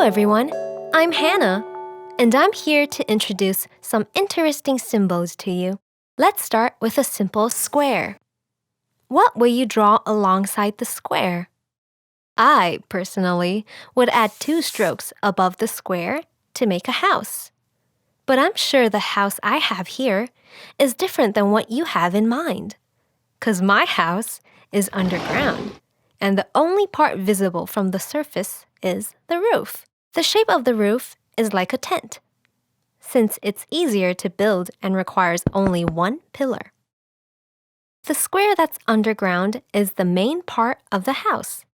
everyone, I'm Hannah, and I'm here to introduce some interesting symbols to you. Let's start with a simple square. What will you draw alongside the square? I, personally, would add 2 strokes above the square to make a house. But I'm sure the house I have here is different than what you have in mind. 'Cause my house is underground, and the only part visible from the surface is the roof. The shape of the roof is like a tent, since it's easier to build and requires only 1 pillar. The square that's underground is the main part of the house.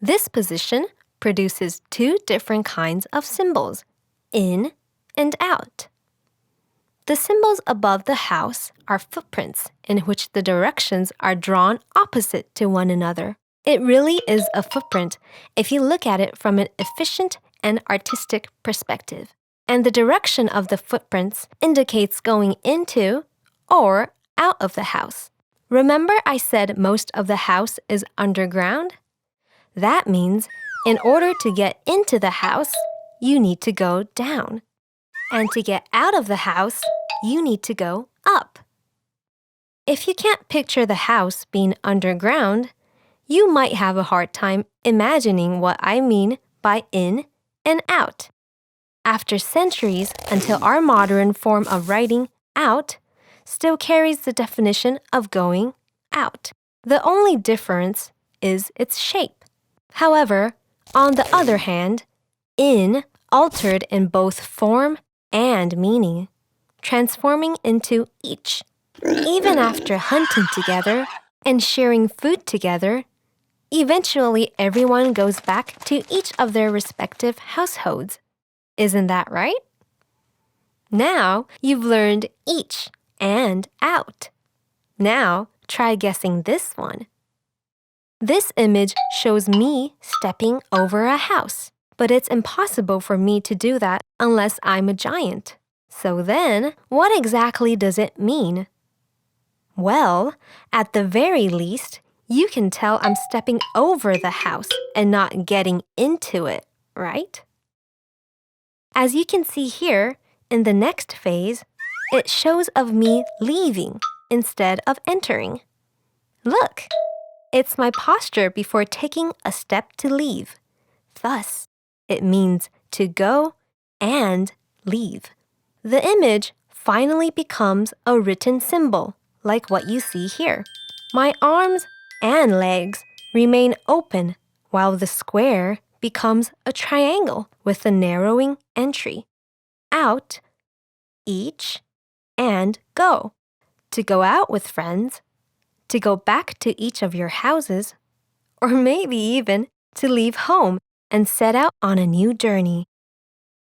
This position produces 2 different kinds of symbols, in and out. The symbols above the house are footprints in which the directions are drawn opposite to one another. It really is a footprint if you look at it from an efficient and artistic perspective. And the direction of the footprints indicates going into or out of the house. Remember I said most of the house is underground? That means in order to get into the house, you need to go down. And to get out of the house, you need to go up. If you can't picture the house being underground, you might have a hard time imagining what I mean by in and out. After centuries until our modern form of writing out still carries the definition of going out. The only difference is its shape. However, on the other hand, in altered in both form and meaning, transforming into each. Even after hunting together and sharing food together, eventually everyone goes back to each of their respective households. Isn't that right? Now you've learned each and out. Now try guessing this one. This image shows me stepping over a house, but it's impossible for me to do that unless I'm a giant. So then, what exactly does it mean? Well, at the very least, you can tell I'm stepping over the house and not getting into it, right? As you can see here, in the next phase, it shows of me leaving instead of entering. Look, it's my posture before taking a step to leave. Thus, it means to go and leave. The image finally becomes a written symbol, like what you see here. My arms and legs remain open, while the square becomes a triangle with a narrowing entry. Out, each, and go. To go out with friends, to go back to each of your houses, or maybe even to leave home and set out on a new journey.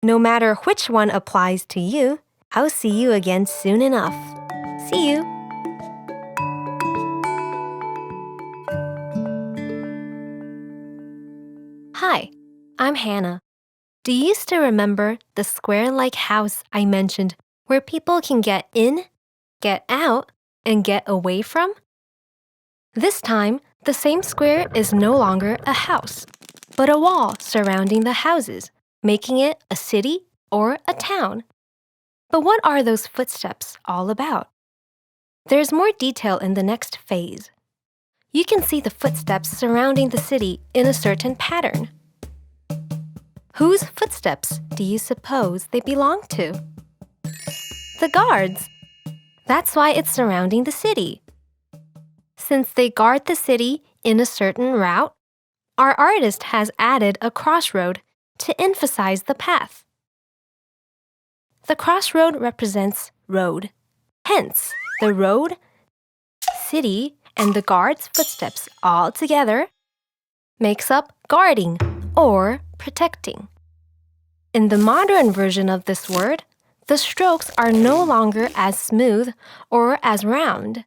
No matter which one applies to you, I'll see you again soon enough. See you! Hi, I'm Hannah. Do you still remember the square-like house I mentioned where people can get in, get out, and get away from? This time, the same square is no longer a house, but a wall surrounding the houses, making it a city or a town. But what are those footsteps all about? There's more detail in the next phase. You can see the footsteps surrounding the city in a certain pattern. Whose footsteps do you suppose they belong to? The guards. That's why it's surrounding the city. Since they guard the city in a certain route, our artist has added a crossroad to emphasize the path. The crossroad represents road. Hence, the road, city, and the guard's footsteps all together makes up guarding or protecting. In the modern version of this word, the strokes are no longer as smooth or as round.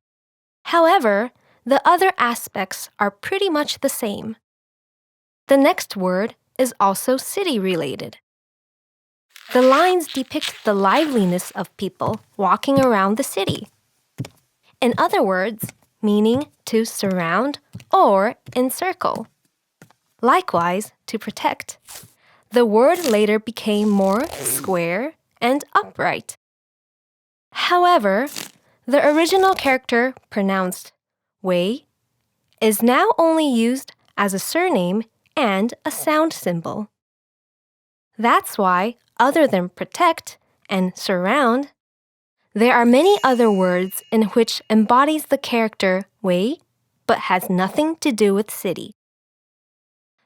However, the other aspects are pretty much the same. The next word is also city-related. The lines depict the liveliness of people walking around the city. In other words, meaning to surround or encircle. Likewise, to protect. the word later became more square and upright. However, the original character pronounced wei is now only used as a surname and a sound symbol. That's why, other than protect and surround, there are many other words in which embodies the character wei but has nothing to do with city.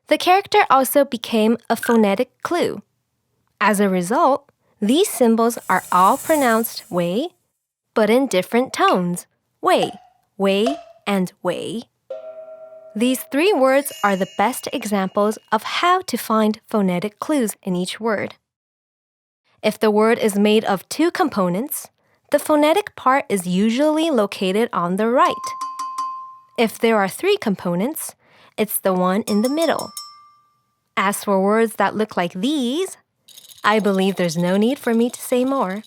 The character also became a phonetic clue. As a result, these symbols are all pronounced wei, but in different tones, wei, wei, and wei. These three words are the best examples of how to find phonetic clues in each word. If the word is made of two components, the phonetic part is usually located on the right. If there are three components, it's the one in the middle. As for words that look like these, I believe there's no need for me to say more.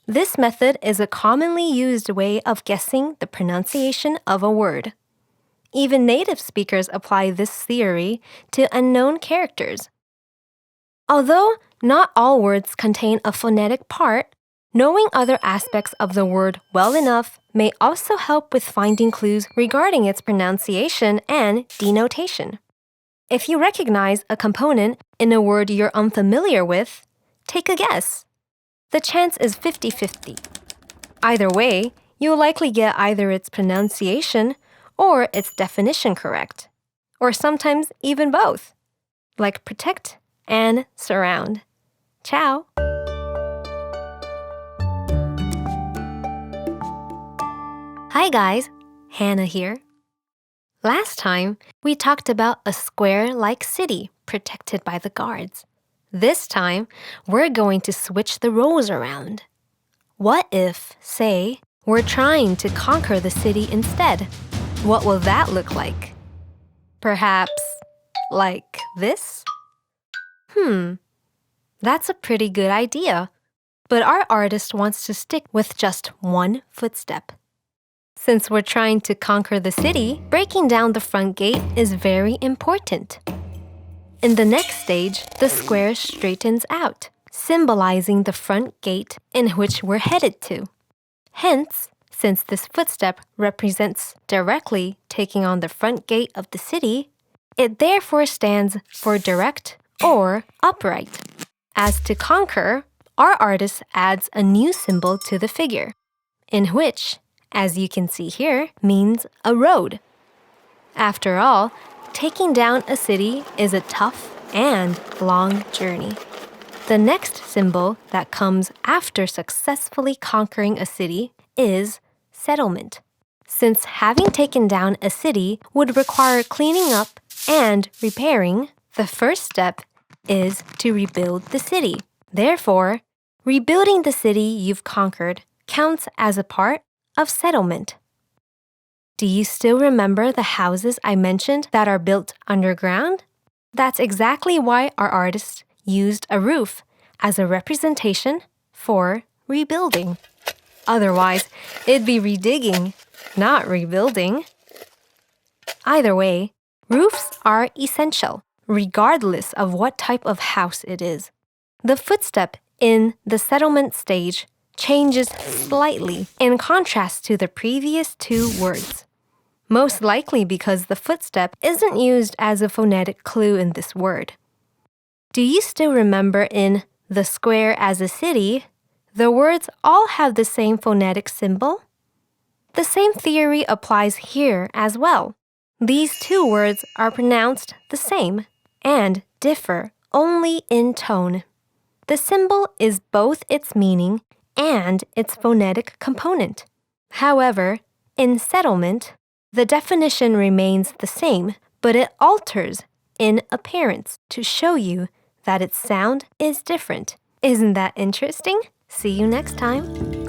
This method is a commonly used way of guessing the pronunciation of a word. Even native speakers apply this theory to unknown characters. Although not all words contain a phonetic part, knowing other aspects of the word well enough may also help with finding clues regarding its pronunciation and denotation. If you recognize a component in a word you're unfamiliar with, take a guess. The chance is 50-50. Either way, you'll likely get either its pronunciation or its definition correct, or sometimes even both, like protect and surround. Ciao! Hi guys, Hannah here. Last time, we talked about a square-like city protected by the guards. This time, we're going to switch the roles around. What if, say, we're trying to conquer the city instead? What will that look like? Perhaps like this? That's a pretty good idea. But our artist wants to stick with just one footstep. Since we're trying to conquer the city, breaking down the front gate is very important. In the next stage, the square straightens out, symbolizing the front gate in which we're headed to. Hence, since this footstep represents directly taking on the front gate of the city, it therefore stands for direct or upright. As to conquer, our artist adds a new symbol to the figure, in which, as you can see here, means a road. After all, taking down a city is a tough and long journey. The next symbol that comes after successfully conquering a city is settlement. Since having taken down a city would require cleaning up and repairing, the first step is to rebuild the city. Therefore, rebuilding the city you've conquered counts as a part of settlement. Do you still remember the houses I mentioned that are built underground? That's exactly why our artist used a roof as a representation for rebuilding. Otherwise, it'd be redigging, not rebuilding. Either way, roofs are essential, regardless of what type of house it is. The footstep in the settlement stage changes slightly in contrast to the previous two words. Most likely because the footstep isn't used as a phonetic clue in this word. Do you still remember in the square as a city, the words all have the same phonetic symbol? The same theory applies here as well. These two words are pronounced the same and differ only in tone. The symbol is both its meaning and its phonetic component. However, in settlement, the definition remains the same, but it alters in appearance to show you that its sound is different. Isn't that interesting? See you next time.